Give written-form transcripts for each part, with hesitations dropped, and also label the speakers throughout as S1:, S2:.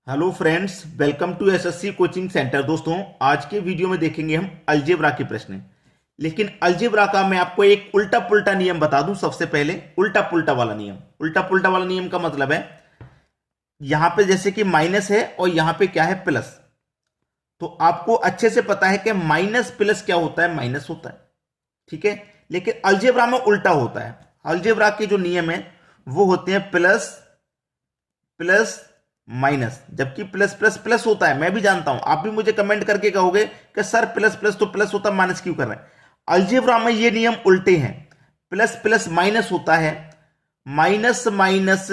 S1: Hello friends, welcome to SSC coaching centre. दोस्तों, आज के वीडियो में देखेंगे हम अलजेब्रा के प्रश्न। लेकिन अलजेब्रा का मैं आपको एक उल्टा पुल्टा नियम बता दूं। सबसे पहले उल्टा पुल्टा वाला नियम। उल्टा पुल्टा वाला नियम का मतलब है, यहां पे जैसे कि माइनस है और यहां पे क्या है, प्लस। तो आपको अच्छे से पता है कि माइनस प्लस क्या होता है, माइनस होता है। ठीक है, लेकिन अलजेब्रा में उल्टा होता है। अलजेब्रा के जो नियम है वो होते हैं प्लस प्लस माइनस, जबकि प्लस प्लस प्लस होता है। मैं भी जानता हूं, आप भी मुझे कमेंट करके कहोगे कि सर प्लस प्लस तो प्लस होता है, माइनस क्यों कर रहे हैं। अलजेब्रा में ये नियम उल्टे हैं। प्लस प्लस माइनस होता है, माइनस माइनस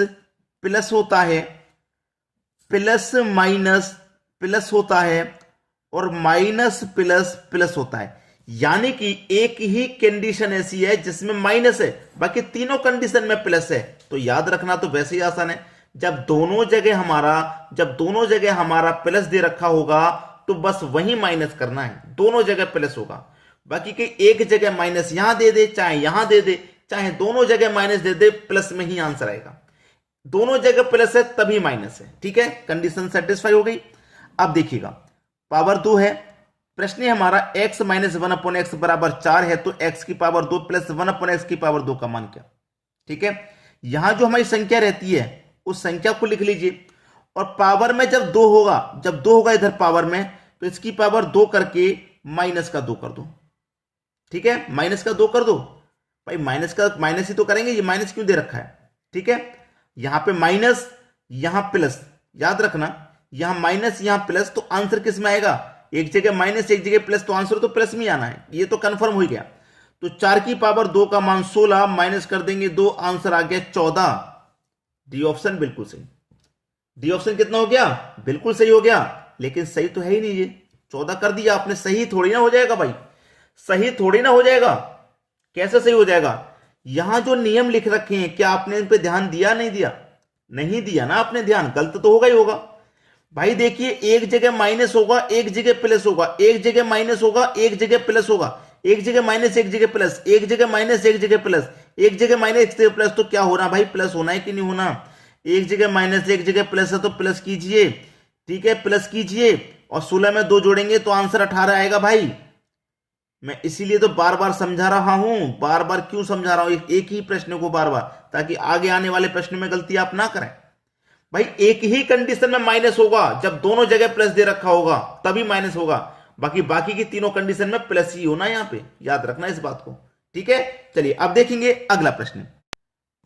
S1: प्लस होता है, प्लस माइनस प्लस होता है, और माइनस प्लस प्लस होता है। यानी कि एक ही कंडीशन ऐसी है जिसमें माइनस है, बाकी तीनों कंडीशन में प्लस है। तो याद रखना तो वैसे ही आसान है। जब दोनों जगह हमारा प्लस दे रखा होगा तो बस वही माइनस करना है, दोनों जगह प्लस होगा। बाकी के एक जगह माइनस यहां दे दे, चाहे यहां दे दे, चाहे दोनों जगह माइनस दे दे, प्लस में ही आंसर आएगा। दोनों जगह प्लस है तभी माइनस है। ठीक है, कंडीशन सेटिस्फाई हो गई। अब देखिएगा, पावर 2 है। प्रश्न है हमारा x minus one upon x बराबर 4 है, तो x की power 2 plus one upon x की पावर 2 का मान क्या। ठीक है, यहां जो हमारी संख्या रहती है उस संख्या को लिख लीजिए। और पावर में जब दो होगा इधर पावर में, तो इसकी पावर 2 करके माइनस का 2 कर दो। ठीक है, माइनस का 2 कर दो। भाई माइनस ही तो करेंगे, ये माइनस क्यों दे रखा है। ठीक है, यहां पे माइनस, यहां प्लस। याद रखना, यहां माइनस यहां प्लस, तो आंसर किस में आएगा, एक जगह माइनस एक जगह प्लस, तो आंसर तो प्लस में ही आना है। ये तो कंफर्म हो गया। तो 4 की पावर 2 का मान 16, माइनस कर देंगे 2, आंसर आ गया 14। डी ऑप्शन बिल्कुल सही। डी ऑप्शन कितना हो गया, बिल्कुल सही हो गया। लेकिन सही तो है ही नहीं ये, 14 कर दिया आपने। सही थोड़ी ना हो जाएगा भाई, सही थोड़ी ना हो जाएगा। कैसे सही हो जाएगा, यहां जो नियम लिख रखे हैं क्या आपने इन पे ध्यान दिया, नहीं दिया। नहीं दिया ना आपने ध्यान, गलत तो होगा ही होगा। भाई देखिए, एक जगह माइनस होगा एक जगह प्लस होगा, एक जगह माइनस होगा एक जगह प्लस होगा, एक जगह माइनस एक जगह प्लस, एक जगह माइनस एक जगह प्लस, एक जगह माइनस एक जगह प्लस। तो क्या होना भाई, प्लस होना है कि नहीं होना। एक जगह माइनस एक जगह प्लस है तो प्लस कीजिए। ठीक है, प्लस कीजिए, और 16 में 2 जोड़ेंगे तो आंसर 18 आएगा भाई। मैं इसीलिए तो बार बार समझा रहा हूं। बार बार क्यों समझा रहा हूं, एक ही प्रश्न को बार बार, ताकि आगे आने वाले प्रश्न में गलती आप ना करें। भाई एक ही कंडीशन में माइनस होगा, जब दोनों जगह प्लस दे रखा होगा तभी माइनस होगा। बाकी बाकी की तीनों कंडीशन में प्लस ही होना, यहां पे याद रखना इस बात को। ठीक है, चलिए अब देखेंगे अगला प्रश्न।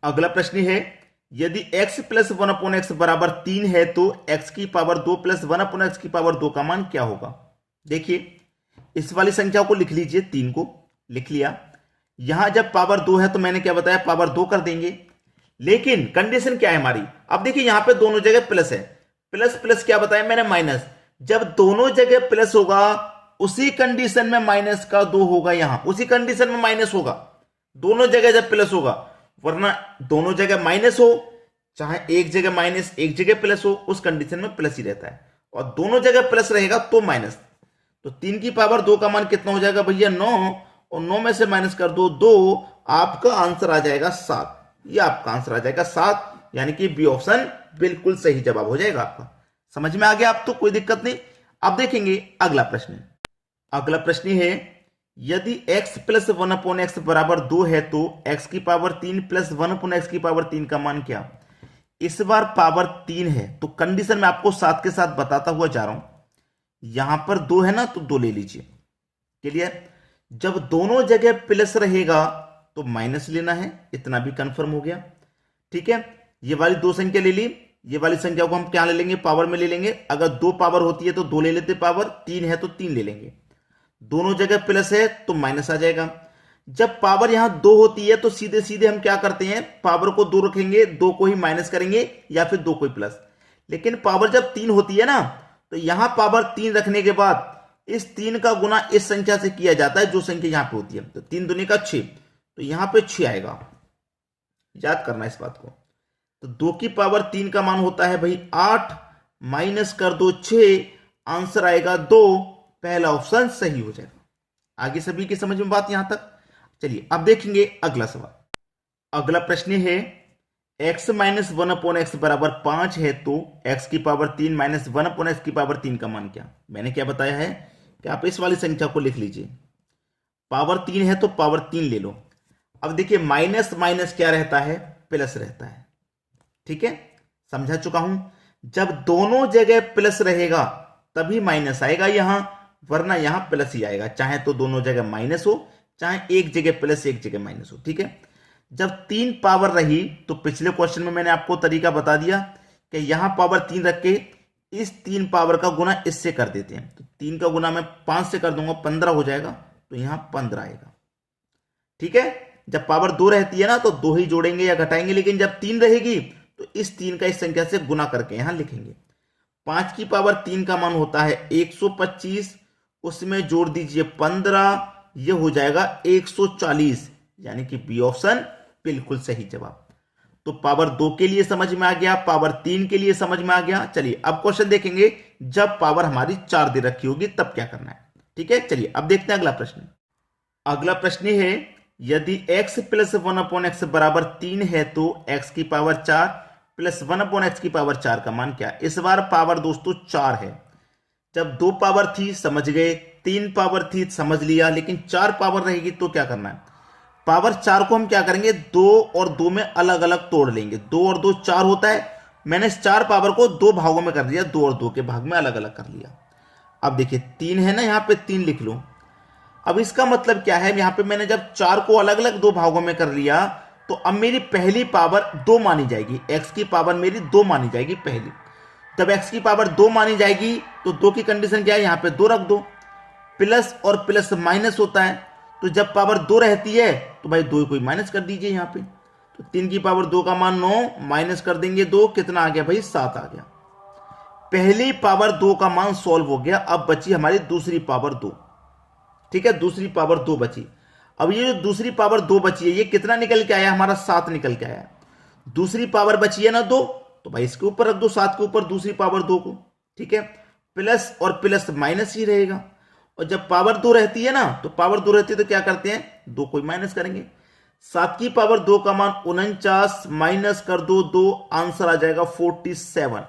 S1: अगला प्रश्न है, यदि x plus one upon x बराबर 3 है, तो x की power 2 plus one upon x की पावर 2 का मान क्या होगा। देखिए, इस वाली संख्या को लिख लीजिए, 3 को लिख लिया। यहां जब पावर 2 है तो मैंने क्या बताया, पावर 2 कर देंगे। लेकिन कंडीशन क्या है हमारी, अब देखिए यहां पे दोनों जगह प्लस है। प्लस प्लस क्या बताया मैंने, माइनस। जब दोनों जगह प्लस होगा उसी कंडीशन में माइनस का 2 होगा, यहां उसी कंडीशन में माइनस होगा, दोनों जगह जब प्लस होगा। वरना दोनों जगह माइनस हो, चाहे एक जगह माइनस एक जगह प्लस हो, उस कंडीशन में प्लस ही रहता है। और दोनों जगह प्लस रहेगा तो माइनस। तो 3 की पावर 2 का मान कितना हो जाएगा भैया, 9। और 9 में से माइनस कर दो 2, आपका आंसर आ जाएगा 7। ये आपका आंसर आ जाएगा 7, यानी कि बी ऑप्शन बिल्कुल सही जवाब हो जाएगा आपका। समझ में आ गया आप तो, कोई दिक्कत नहीं। अब देखेंगे अगला प्रश्न। अगला प्रश्न है, यदि x plus one upon x बराबर 2 है, तो x की power 3 plus one upon x की पावर 3 का मान क्या। इस बार पावर 3 है तो कंडीशन मैं आपको साथ के साथ बताता हुआ जा रहा हूं। यहां पर 2 है ना, तो 2 ले लीजिए। क्लियर, जब दोनों जगह प्लस रहेगा तो माइनस लेना है, इतना भी कंफर्म हो गया। ठीक है, ये वाली 2 संख्या ले ली, ये वाली संख्या को हम क्या ले लेंगे, पावर में ले लेंगे। अगर 2 पावर होती है तो 2 ले लेते पावर, 3 है तो 3 ले लेंगे। दोनों जगह प्लस है तो माइनस आ जाएगा। जब पावर यहां 2 होती है तो सीधे सीधे हम क्या करते हैं, पावर को 2 रखेंगे, 2 को ही माइनस करेंगे, या फिर 2 को ही प्लस। लेकिन पावर जब 3 होती है ना, तो यहां पावर 3 रखने के बाद इस 3 का गुना इस संख्या से किया जाता है जो संख्या यहां पे होती है। तो 3 दूनी का 6, तो यहां पे 6 आएगा। याद करना इस बात को। तो 2 की पावर 3 का मान होता है भाई 8, माइनस कर दो 6, आंसर आएगा 2। पहला ऑप्शन सही हो जाएगा। आगे सभी की समझ में बात यहां तक। चलिए अब देखेंगे अगला सवाल। अगला प्रश्न है, x माइनस 1/x बराबर 5 है तो x की पावर 3 माइनस 1/x की पावर 3 का मान क्या? मैंने क्या बताया है कि आप इस वाली संख्या को लिख लीजिए। पावर 3 है तो पावर 3 ले लो। अब देखिए माइनस माइनस क्या रहता है? प्लस रहता है। ठीक है, समझा चुका हूं। जब दोनों जगह प्लस रहेगा तभी माइनस आएगा यहां, वरना यहां प्लस ही आएगा। चाहे तो दोनों जगह माइनस हो, चाहे एक जगह प्लस एक जगह माइनस हो। ठीक है, जब 3 पावर रही तो पिछले क्वेश्चन में मैंने आपको तरीका बता दिया कि यहां पावर 3 रख के इस 3 पावर का गुना इससे कर देते हैं। तो 3 का गुना मैं 5 से कर दूंगा, 15 हो जाएगा, तो यहां 15 आएगा। ठीक है, जब पावर 2 रहती है ना तो 2 ही जोड़ेंगे या घटाएंगे, लेकिन जब 3 रहेगी तो इस 3 का इस संख्या से गुना करके यहां लिखेंगे। 5 की पावर 3 का मान होता है 125, उसमें जोड़ दीजिए 15, यह हो जाएगा 140, यानी कि बी ऑप्शन बिल्कुल सही जवाब। तो पावर 2 के लिए समझ में आ गया, पावर 3 के लिए समझ में आ गया। चलिए अब क्वेश्चन देखेंगे, जब पावर हमारी 4 दे रखी होगी तब क्या करना है। ठीक है, चलिए अब देखते हैं अगला प्रश्न। अगला प्रश्न है, यदि x प्लस 1/x बराबर 3 है तो x की पावर 4 प्लस 1/x की पावर 4 का मान क्या? इस बार पावर दोस्तों 4 है। जब 2 पावर थी समझ गए, 3 पावर थी समझ लिया, लेकिन 4 पावर रहेगी तो क्या करना है? पावर 4 को हम क्या करेंगे, 2 और 2 में अलग अलग तोड़ लेंगे। 2 और 2 4 होता है, मैंने इस 4 पावर को 2 भागों में कर दिया, 2 और 2 के भाग में अलग अलग कर लिया। अब देखिए 3 है ना, यहां पे 3 लिख लो। अब इसका मतलब क्या है, यहां पे मैंने जब 4 को अलग अलग 2 भागों में कर लिया तो अब मेरी पहली पावर 2 मानी जाएगी, x की पावर मेरी 2 मानी जाएगी पहली। जब x की पावर 2 मानी जाएगी तो 2 की कंडीशन क्या है, यहां पे 2 रख दो। प्लस और प्लस माइनस होता है, तो जब पावर 2 रहती है तो भाई 2 को माइनस कर दीजिए यहां पे। तो 3 की पावर 2 का मान 9, माइनस कर देंगे 2, कितना आ गया भाई, 7 आ गया। पहली पावर 2 का मान सॉल्व हो गया। अब बची हमारी दूसरी पावर 2। ठीक है, दूसरी पावर 2 बची। अब ये जो दूसरी पावर 2 बची है, ये कितना निकल के आया, हमारा 7 निकल के आया। दूसरी पावर बची है ना 2, तो भाई इसके ऊपर रख दो 7 के ऊपर दूसरी पावर 2 को। ठीक है, प्लस और प्लस माइनस ही रहेगा। और जब पावर 2 रहती है ना, तो पावर 2 रहती है तो क्या करते हैं, 2 को माइनस करेंगे। 7 की पावर 2 का मान 49, माइनस कर दो 2, आंसर आ जाएगा 47।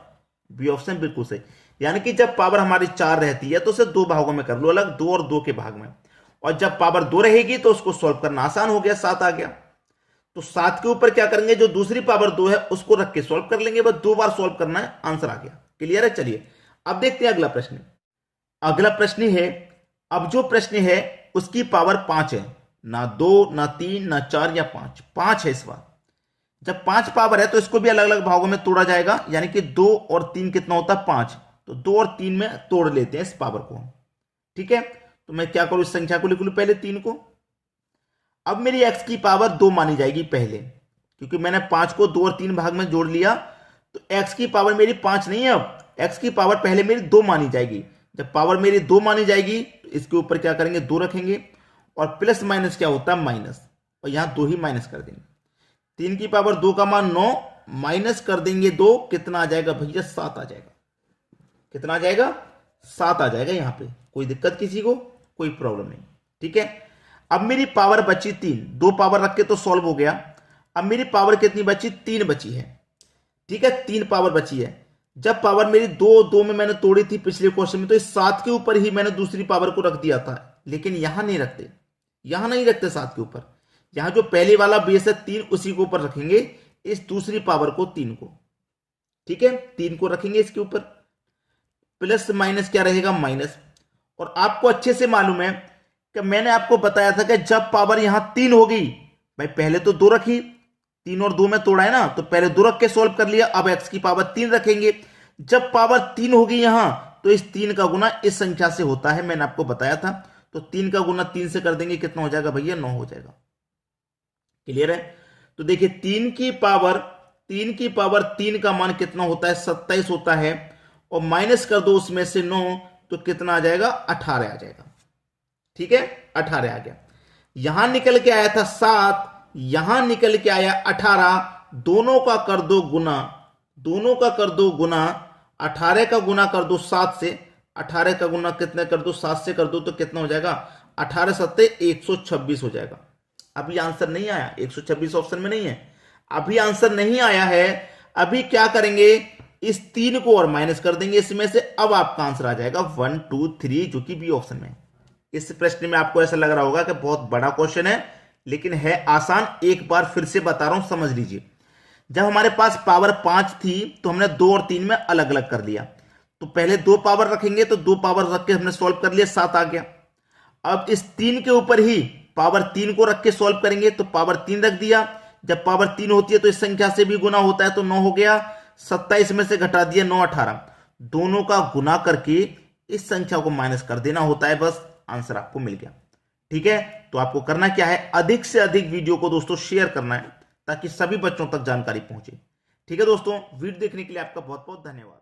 S1: बी ऑप्शन बिल्कुल सही। यानी कि जब पावर हमारी 4 रहती है तो उसे 2 भागों में कर लो अलग, 2 और 2 के भाग में। और जब पावर 2 रहेगी तो उसको सॉल्व करना आसान हो गया, 7 आ गया। तो 7 के ऊपर क्या करेंगे, जो दूसरी पावर 2 है उसको रख के सॉल्व कर लेंगे, बस 2 बार सॉल्व करना है, आंसर आ गया। क्लियर है? चलिए अब देखते हैं अगला प्रश्न। अगला प्रश्न है, अब जो प्रश्न है उसकी पावर 5 है, ना 2 ना 3 ना 4 या 5, 5 है इस बार। जब 5 पावर है तो इसको भी अलग अलग भागों में तोड़ा जाएगा, यानी कि 2 और 3 कितना होता है, 5। तो 2 और 3 में तोड़ लेते हैं इस पावर को। ठीक है, तो मैं क्या करूं, इस संख्या को लिख लूं पहले 3 को। अब मेरी x की पावर 2 मानी जाएगी पहले, क्योंकि मैंने 5 को 2 और 3 भाग में जोड़ लिया। तो x की पावर मेरी 5 नहीं है, अब x की पावर पहले मेरी 2 मानी जाएगी। जब पावर मेरी 2 मानी जाएगी तो इसके ऊपर क्या करेंगे, 2 रखेंगे। और प्लस माइनस क्या होता है, माइनस, और यहां 2 ही माइनस कर देंगे। 3 की पावर 2 का मान 9, माइनस कर देंगे 2, कितना आ जाएगा भैया, 7 आ जाएगा। कितना आ जाएगा, 7 आ जाएगा। यहां पे कोई दिक्कत किसी को, कोई प्रॉब्लम नहीं। ठीक है, अब मेरी पावर बची 3, 2 पावर रख के तो सॉल्व हो गया। अब मेरी पावर कितनी बची, 3 बची है। ठीक है, 3 पावर बची है। जब पावर मेरी 2 में मैंने तोड़ी थी पिछले क्वेश्चन में, तो इस 7 के ऊपर ही मैंने दूसरी पावर को रख दिया था, लेकिन यहां नहीं रखते, यहां नहीं रखते 7 के ऊपर। यहां जो पहले वाला बेस है 3, उसी के ऊपर रखेंगे इस दूसरी पावर को, 3 को। ठीक है, 3 को रखेंगे इसके ऊपर। प्लस माइनस क्या रहेगा, माइनस। और आपको अच्छे से मालूम है कि मैंने आपको बताया था कि जब पावर यहां 3 होगी, भाई पहले तो 2 रखी, 3 और 2 में तोड़ा है ना, तो पहले 2 रख के सोल्व कर लिया। अब x की पावर 3 रखेंगे। जब पावर 3 होगी यहां, तो इस 3 का गुना इस संख्या से होता है, मैंने आपको बताया था। तो 3 का गुना 3 से कर देंगे, कितना हो जाएगा भैया, 9 हो जाएगा। क्लियर है? तो देखिए 3 की पावर 3 का मान कितना होता है, 27 होता है। और माइनस कर दो उसमें से 9, तो कितना आ जाएगा, 18 आ जाएगा। ठीक है, 18 आ गया। यहां निकल के आया था 7, यहां निकल के आया 18। दोनों का कर दो गुना, दोनों का कर दो गुना। 18 का गुना कर दो 7 से, 18 का गुना कितने कर दो, 7 से कर दो, तो कितना हो जाएगा, 18 7 126 हो जाएगा। अभी आंसर नहीं आया, 126 ऑप्शन में नहीं है। अभी आंसर नहीं आया है, अभी क्या करेंगे, इस 3 को और माइनस कर देंगे इसमें से, अब आपका आंसर आ जाएगा 1 2 3, जो कि बी ऑप्शन में। इस प्रश्न में आपको ऐसा लग रहा होगा कि बहुत बड़ा क्वेश्चन है, लेकिन है आसान। एक बार फिर से बता रहा हूं, समझ लीजिए। जब हमारे पास पावर 5 थी तो हमने 2 और 3 में अलग अलग कर लिया। तो पहले 2 पावर रखेंगे, तो 2 पावर रख के हमने सॉल्व कर लिया, 7 आ गया। अब इस 3 के ऊपर ही पावर 3 को रख के सॉल्व करेंगे, तो पावर 3 रख दिया। जब पावर 3 होती है तो इस संख्या से भी गुना होता है, तो 9 हो गया। 27 में से घटा दिया 9 18, दोनों का गुना करके इस संख्या को माइनस कर देना होता है, बस आंसर आपको मिल गया। ठीक है, तो आपको करना क्या है, अधिक से अधिक वीडियो को दोस्तों शेयर करना है ताकि सभी बच्चों तक जानकारी पहुंचे। ठीक है दोस्तों, वीडियो देखने के लिए आपका बहुत बहुत धन्यवाद।